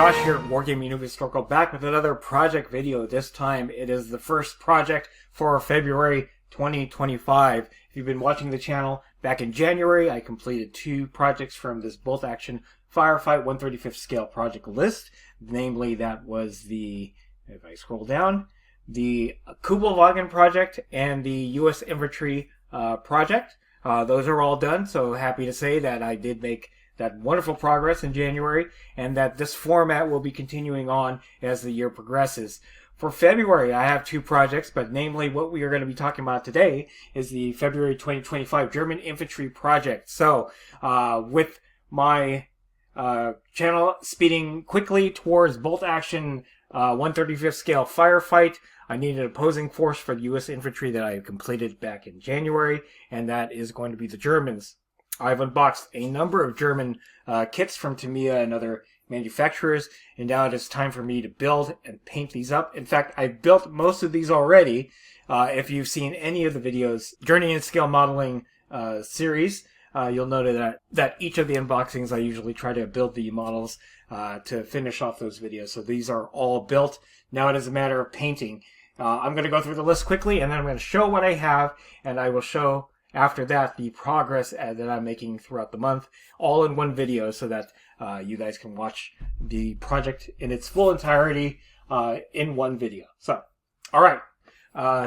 Josh here at Wargaming Newbie Circle, back with another project video. This time it is the first project for February 2025. If you've been watching the channel, back in January I completed 2 projects from this bolt action Firefight 1/35 scale project list. Namely, that was the, if I scroll down, the Kubelwagen project and the U.S. Infantry project. Those are all done, so happy to say that I did make that wonderful progress in January, and that this format will be continuing on as the year progresses. For February, I have 2 projects, but namely what we are going to be talking about today is the February 2025 German Infantry project. So, with my channel speeding quickly towards bolt action 1/35 scale firefight, I need an opposing force for the U.S. Infantry that I completed back in January, and that is going to be the Germans. I've unboxed a number of German kits from Tamiya and other manufacturers, and now it is time for me to build and paint these up. In fact, I built most of these already. If you've seen any of the videos, Journey in Scale Modeling series, you'll note that each of the unboxings I usually try to build the models to finish off those videos. So these are all built. Now it is a matter of painting. I'm going to go through the list quickly, and then I'm going to show what I have, and I will show after that the progress that I'm making throughout the month, all in one video, so that you guys can watch the project in its full entirety in one video. So, alright.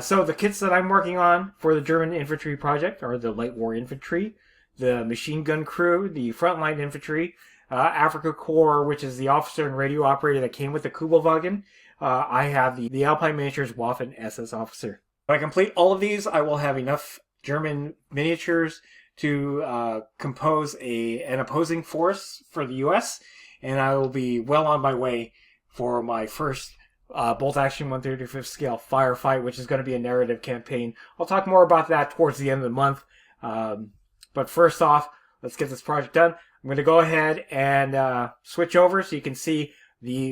So the kits that I'm working on for the German Infantry project are the Light War Infantry, the Machine Gun Crew, the Frontline Infantry, Africa Corps, which is the officer and radio operator that came with the Kubelwagen. I have the Alpine Miniatures Waffen SS officer. When I complete all of these, I will have enough German miniatures to compose an opposing force for the U.S., and I will be well on my way for my first bolt action 1/35 scale firefight, which is going to be a narrative campaign. I'll talk more about that towards the end of the month. But first off, let's get this project done. I'm going to go ahead and switch over so you can see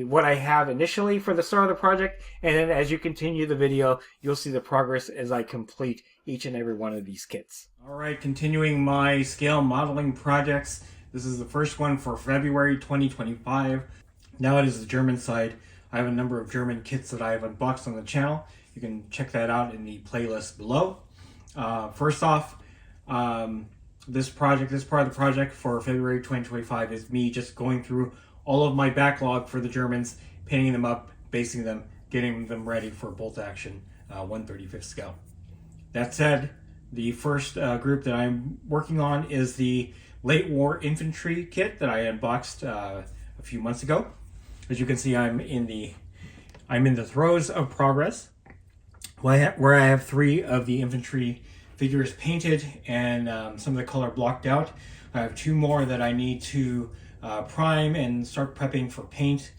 what I have initially for the start of the project, and then as you continue the video, you'll see the progress as I complete each and every one of these kits. Alright, continuing my scale modeling projects. This is the first one for February 2025. Now it is the German side. I have a number of German kits that I have unboxed on the channel. You can check that out in the playlist below. First off, this part of the project for February 2025 is me just going through all of my backlog for the Germans, painting them up, basing them, getting them ready for bolt action 1/35 scale. That said, the first group that I'm working on is the Late War Infantry kit that I unboxed a few months ago. As you can see, I'm in the throes of progress, where I have 3 of the infantry figures painted and some of the color blocked out. I have 2 more that I need to prime and start prepping for paint.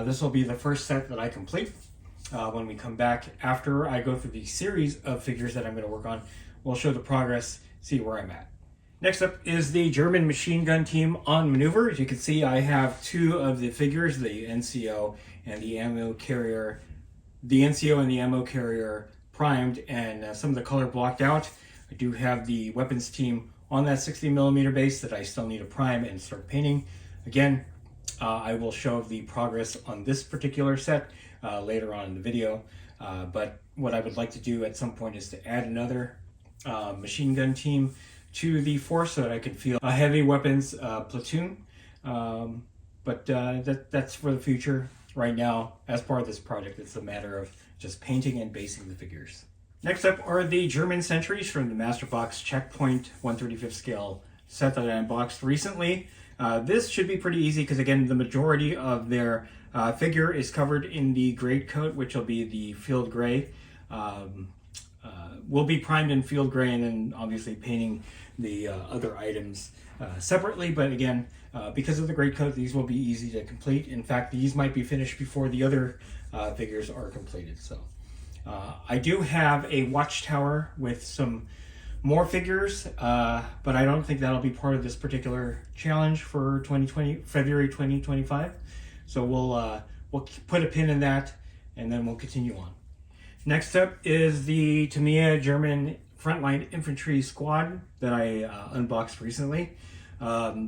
This will be the first set that I complete. When we come back after I go through the series of figures that I'm going to work on, we'll show the progress, see where I'm at. Next up is the German machine gun team on maneuver. As you can see, I have 2 of the figures, the NCO and the ammo carrier. The NCO and the ammo carrier primed and some of the color blocked out. I do have the weapons team on that 60mm base that I still need to prime and start painting. Again, I will show the progress on this particular set later on in the video, but what I would like to do at some point is to add another machine gun team to the force so that I can feel a heavy weapons platoon, but that's for the future. Right now, as part of this project, it's a matter of just painting and basing the figures. Next up are the German sentries from the Master Box Checkpoint 1/35 scale set that I unboxed recently. This should be pretty easy because, again, the majority of their figure is covered in the grade coat, which will be the field gray. Will be primed in field gray, and then obviously painting the other items separately. But again, because of the grade coat, these will be easy to complete. In fact, these might be finished before the other figures are completed. So I do have a watchtower with some more figures, but I don't think that'll be part of this particular challenge for February 2025. So we'll put a pin in that, and then we'll continue on. Next up is the Tamiya German Frontline Infantry Squad that I unboxed recently.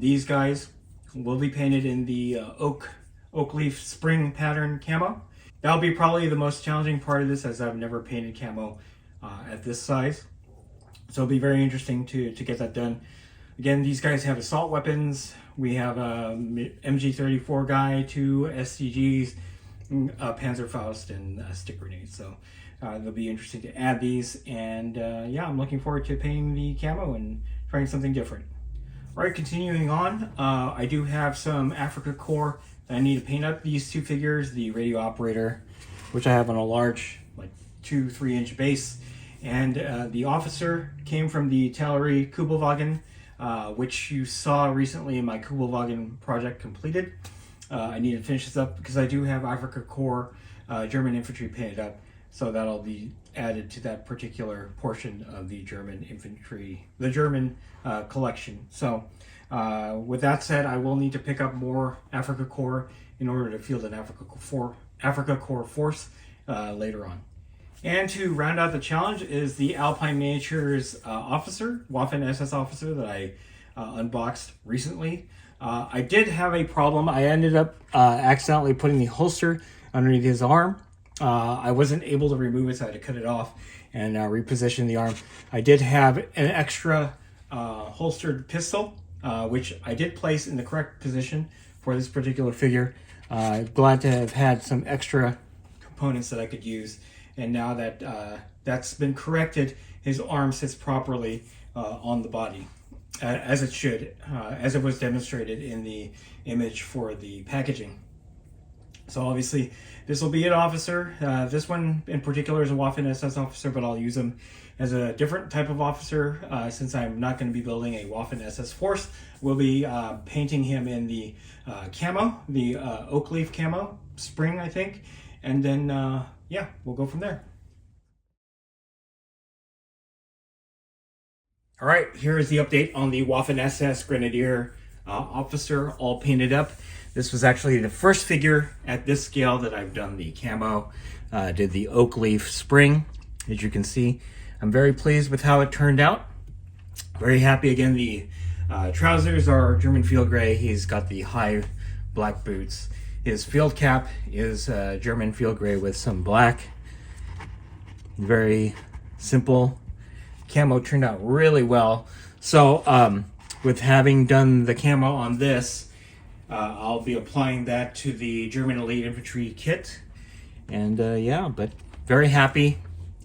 These guys will be painted in the oak oak leaf spring pattern camo. That'll be probably the most challenging part of this, as I've never painted camo at this size. So it'll be very interesting to get that done. Again, these guys have assault weapons. We have a MG34 guy, 2 SCGs, a Panzerfaust, and a stick grenade. So it'll be interesting to add these. And yeah, I'm looking forward to painting the camo and trying something different. All right, continuing on, I do have some Africa Corps that I need to paint up. These two figures, the radio operator, which I have on a large, like 2-3 inch base, and the officer came from the Tailory Kubelwagen, which you saw recently in my Kubelwagen project completed. I need to finish this up because I do have Africa Corps German Infantry painted up, so that'll be added to that particular portion of the German Infantry, the German collection. So with that said, I will need to pick up more Africa Corps in order to field an Africa Corps force later on. And to round out the challenge is the Alpine Miniatures officer, Waffen SS officer, that I unboxed recently. I did have a problem. I ended up accidentally putting the holster underneath his arm. I wasn't able to remove it, so I had to cut it off and reposition the arm. I did have an extra holstered pistol, which I did place in the correct position for this particular figure. Glad to have had some extra components that I could use. And now that that's been corrected, his arm sits properly on the body, as it should, as it was demonstrated in the image for the packaging. So obviously, this will be an officer. This one in particular is a Waffen SS officer, but I'll use him as a different type of officer since I'm not going to be building a Waffen SS force. We'll be painting him in the camo, the oak leaf camo, spring, I think, and then yeah, we'll go from there. All right, here is the update on the Waffen SS Grenadier officer, all painted up. This was actually the first figure at this scale that I've done the camo. Did the oak leaf spring, as you can see. I'm very pleased with how it turned out. Very happy. Again, the trousers are German field gray. He's got the high black boots. His field cap is German field gray with some black. Very simple. Camo turned out really well. So with having done the camo on this, I'll be applying that to the German Elite Infantry kit. And yeah, but very happy.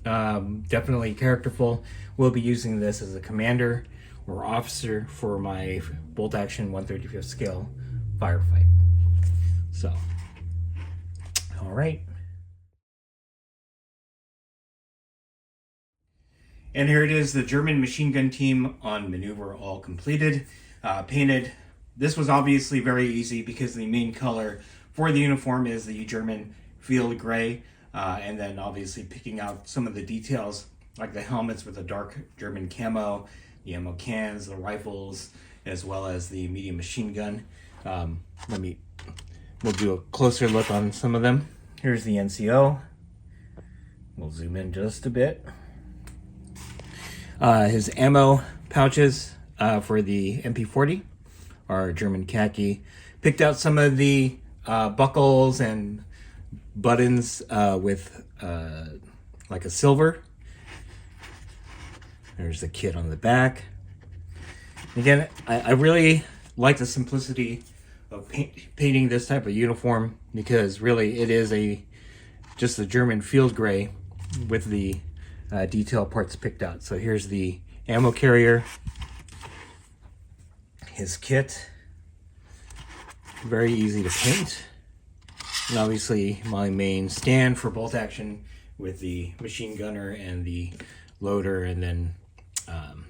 Definitely characterful. We'll be using this as a commander or officer for my bolt action 1/35th scale firefight. So, all right. And here it is, the German machine gun team on maneuver, all completed, painted. This was obviously very easy because the main color for the uniform is the German field gray. And then obviously picking out some of the details, like the helmets with the dark German camo, the ammo cans, the rifles, as well as the medium machine gun. We'll do a closer look on some of them. Here's the NCO. We'll zoom in just a bit. His ammo pouches for the MP40 are German khaki. Picked out some of the buckles and buttons with like a silver. There's the kit on the back. Again, I really like the simplicity of painting this type of uniform because really it is just the German field gray with the detail parts picked out. So here's the ammo carrier, his kit, very easy to paint. And obviously my main stand for bolt action with the machine gunner and the loader, and then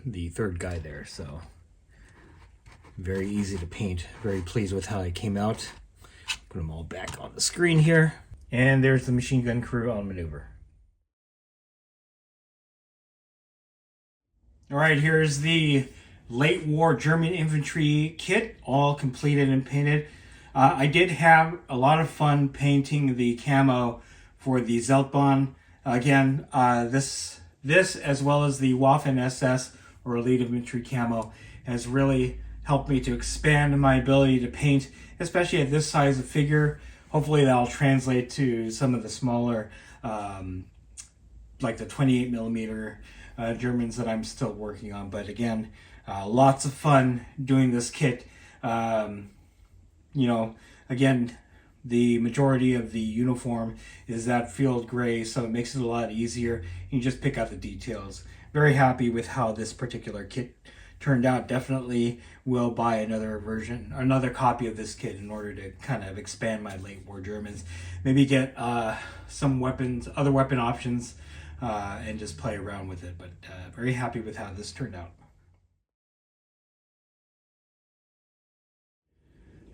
the third guy there. So very easy to paint. Very pleased with how it came out. Put them all back on the screen here. And there's the machine gun crew on maneuver. All right, here's the late war German infantry kit, all completed and painted. I did have a lot of fun painting the camo for the Zeltbahn. Again, this as well as the Waffen SS or Elite Infantry camo has really helped me to expand my ability to paint, especially at this size of figure. hopefully that'll translate to some of the smaller, like the 28 millimeter Germans that I'm still working on. But again, lots of fun doing this kit. Again, the majority of the uniform is that field gray, so it makes it a lot easier. You just pick out the details. Very happy with how this particular kit turned out. Definitely will buy another copy of this kit in order to kind of expand my late war Germans. Maybe get some other weapon options, and just play around with it. But very happy with how this turned out.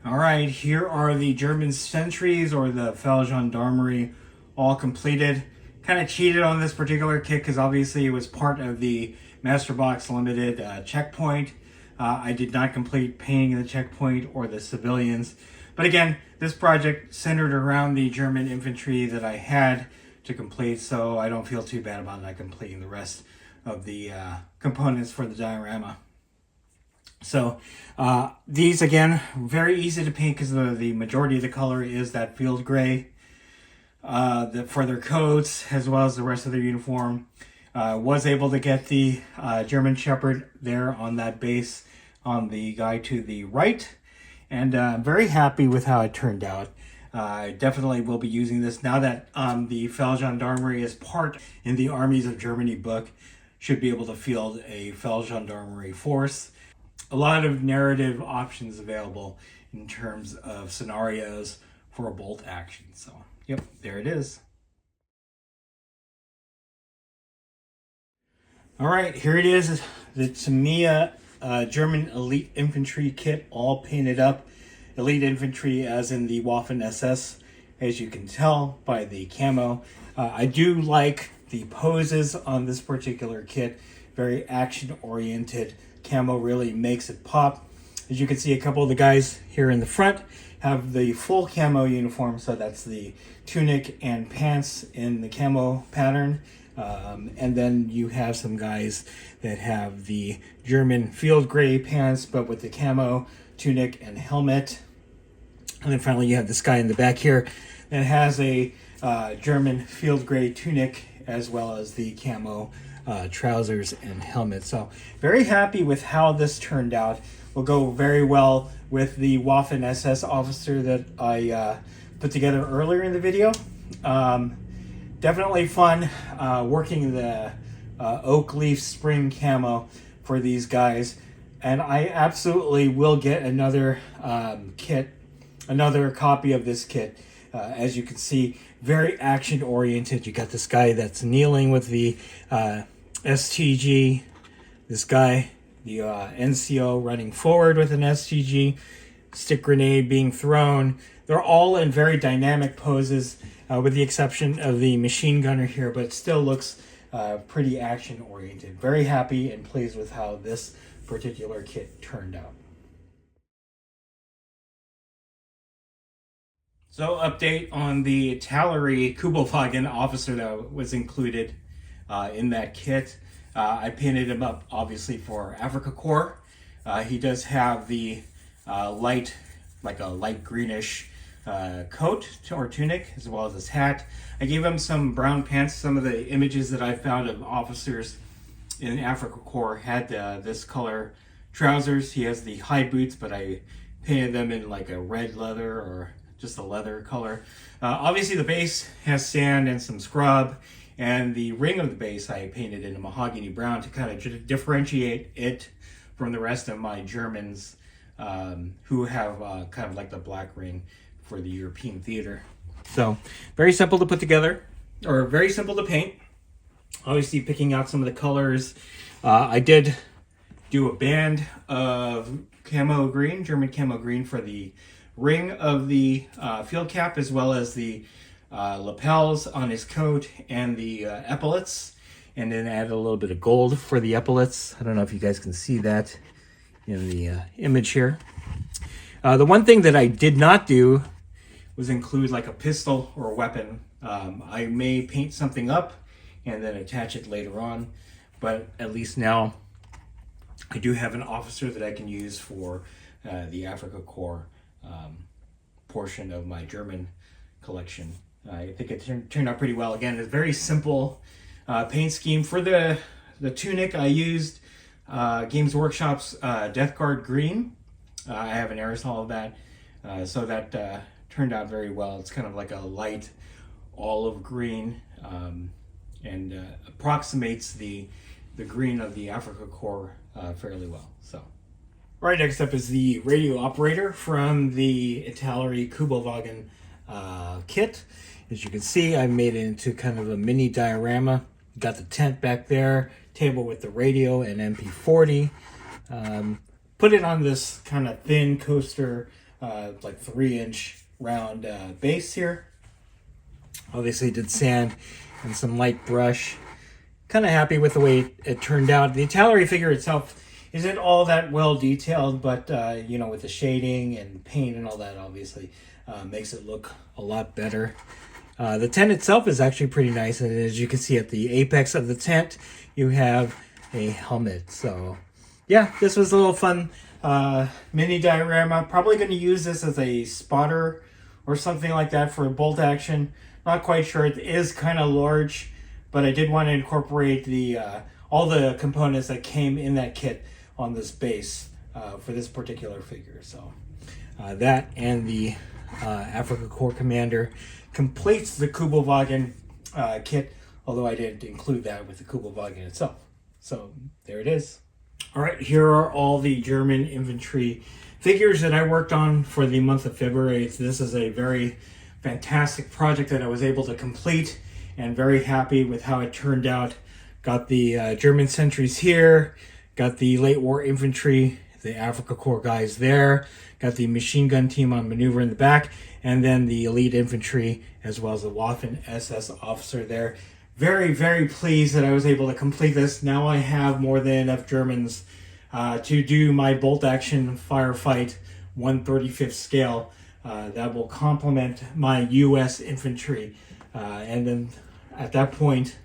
All right, here are the German sentries, or the Feldgendarmerie, all completed. Kind of cheated on this particular kit because obviously it was part of the Master Box Limited checkpoint. I did not complete painting the checkpoint or the civilians. But again, this project centered around the German infantry that I had to complete, so I don't feel too bad about not completing the rest of the components for the diorama. So these, again, very easy to paint because the majority of the color is that field gray. For their coats as well as the rest of their uniform. Was able to get the German Shepherd there on that base on the guy to the right. And I'm very happy with how it turned out. I definitely will be using this now that the Feldgendarmerie is part in the Armies of Germany book. Should be able to field a Feldgendarmerie force. A lot of narrative options available in terms of scenarios for a bolt action. So, yep, there it is. All right, here it is. The Tamiya German Elite Infantry kit, all painted up. Elite Infantry as in the Waffen SS, as you can tell by the camo. I do like the poses on this particular kit. Very action-oriented. Camo really makes it pop. As you can see, a couple of the guys here in the front have the full camo uniform, so that's the tunic and pants in the camo pattern. And then you have some guys that have the German field gray pants, but with the camo tunic and helmet. And then finally you have this guy in the back here that has a German field gray tunic as well as the camo trousers and helmet. So very happy with how this turned out. Will go very well with the Waffen SS officer that I put together earlier in the video. Definitely fun working the oak leaf spring camo for these guys, and I absolutely will get another another copy of this kit. As you can see, very action oriented. You got this guy that's kneeling with the STG, this guy, the NCO running forward with an STG, stick grenade being thrown. They're all in very dynamic poses, with the exception of the machine gunner here, but it still looks pretty action oriented. Very happy and pleased with how this particular kit turned out. So, update on the Tallery Kubelwagen officer that was included in that kit. I painted him up, obviously, for Afrika Korps. He does have the light greenish coat or tunic, as well as his hat. I gave him some brown pants. Some of the images that I found of officers in Afrika Korps had this color trousers. He has the high boots, but I painted them in like a red leather or just a leather color. Obviously the base has sand and some scrub, and the ring of the base I painted in a mahogany brown to kind of differentiate it from the rest of my Germans who have kind of like the black ring for the European theater. So very simple to put together, or very simple to paint. Obviously picking out some of the colors. I did do a band of camo green, German camo green, for the ring of the field cap, as well as the lapels on his coat and the epaulets, and then add a little bit of gold for the epaulets. I don't know if you guys can see that in the image here. The one thing that I did not do was include like a pistol or a weapon. I may paint something up and then attach it later on, but at least now I do have an officer that I can use for the Afrika Korps portion of my German collection. I think it turned out pretty well. Again, it's a very simple paint scheme. For the tunic, I used Games Workshop's Death Guard Green. I have an aerosol of that, so that turned out very well. It's kind of like a light olive green, and approximates the green of the Afrika Korps fairly well. So, right, next up is the radio operator from the Italeri Kubowagen kit. As you can see, I made it into kind of a mini diorama. Got the tent back there, table with the radio and MP40. Put it on this kind of thin coaster, like 3-inch round base here. Obviously did sand and some light brush. Kind of happy with the way it turned out. The Italeri figure itself isn't all that well detailed, but you know, with the shading and paint and all that, obviously makes it look a lot better. The tent itself is actually pretty nice, and as you can see at the apex of the tent, you have a helmet. So yeah, this was a little fun mini diorama. Probably going to use this as a spotter or something like that for bolt action. Not quite sure. It is kind of large, but I did want to incorporate the all the components that came in that kit on this base for this particular figure. So that and the Afrika Korps Commander completes the Kubowagen kit, although I didn't include that with the Kubowagen itself. So there it is. All right, here are all the German infantry figures that I worked on for the month of February. This is a very fantastic project that I was able to complete, and very happy with how it turned out. Got the German sentries here, got the late war infantry, the Afrika Korps guys there, got the machine gun team on maneuver in the back, and then the elite infantry as well as the Waffen SS officer there. Very, very pleased that I was able to complete this. Now I have more than enough Germans to do my bolt action firefight 1/35th scale. That will complement my US infantry. And then at that point,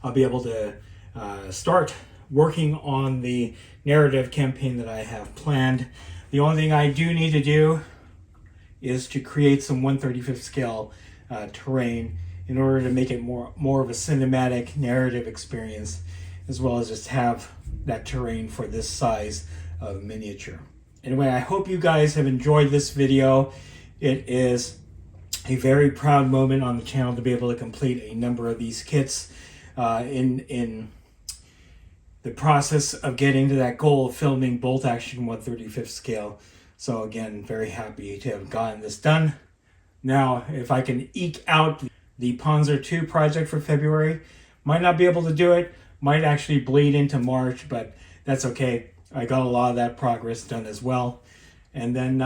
I'll be able to start working on the narrative campaign that I have planned. The only thing I do need to do is to create some 1/35th scale terrain in order to make it more of a cinematic narrative experience, as well as just have that terrain for this size of miniature. Anyway, I hope you guys have enjoyed this video. It is a very proud moment on the channel to be able to complete a number of these kits in the process of getting to that goal of filming bolt action 1/35th scale. So again, very happy to have gotten this done. Now, if I can eke out the Panzer II project for February, might not be able to do it, might actually bleed into March, but that's okay. I got a lot of that progress done as well. And then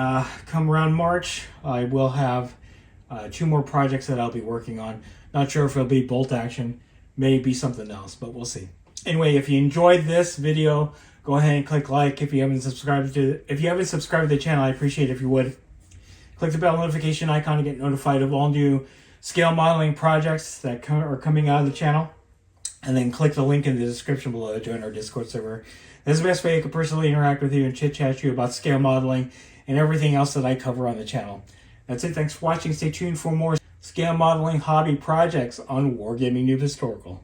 come around March, I will have 2 more projects that I'll be working on. Not sure if it'll be bolt action, maybe something else, but we'll see. Anyway, if you enjoyed this video, go ahead and click like. If you haven't subscribed to the channel, I appreciate it if you would. Click the bell notification icon to get notified of all new scale modeling projects that are coming out of the channel. And then click the link in the description below to join our Discord server. This is the best way I can personally interact with you and chit-chat to you about scale modeling and everything else that I cover on the channel. That's it. Thanks for watching. Stay tuned for more scale modeling hobby projects on Wargaming Noob Historical.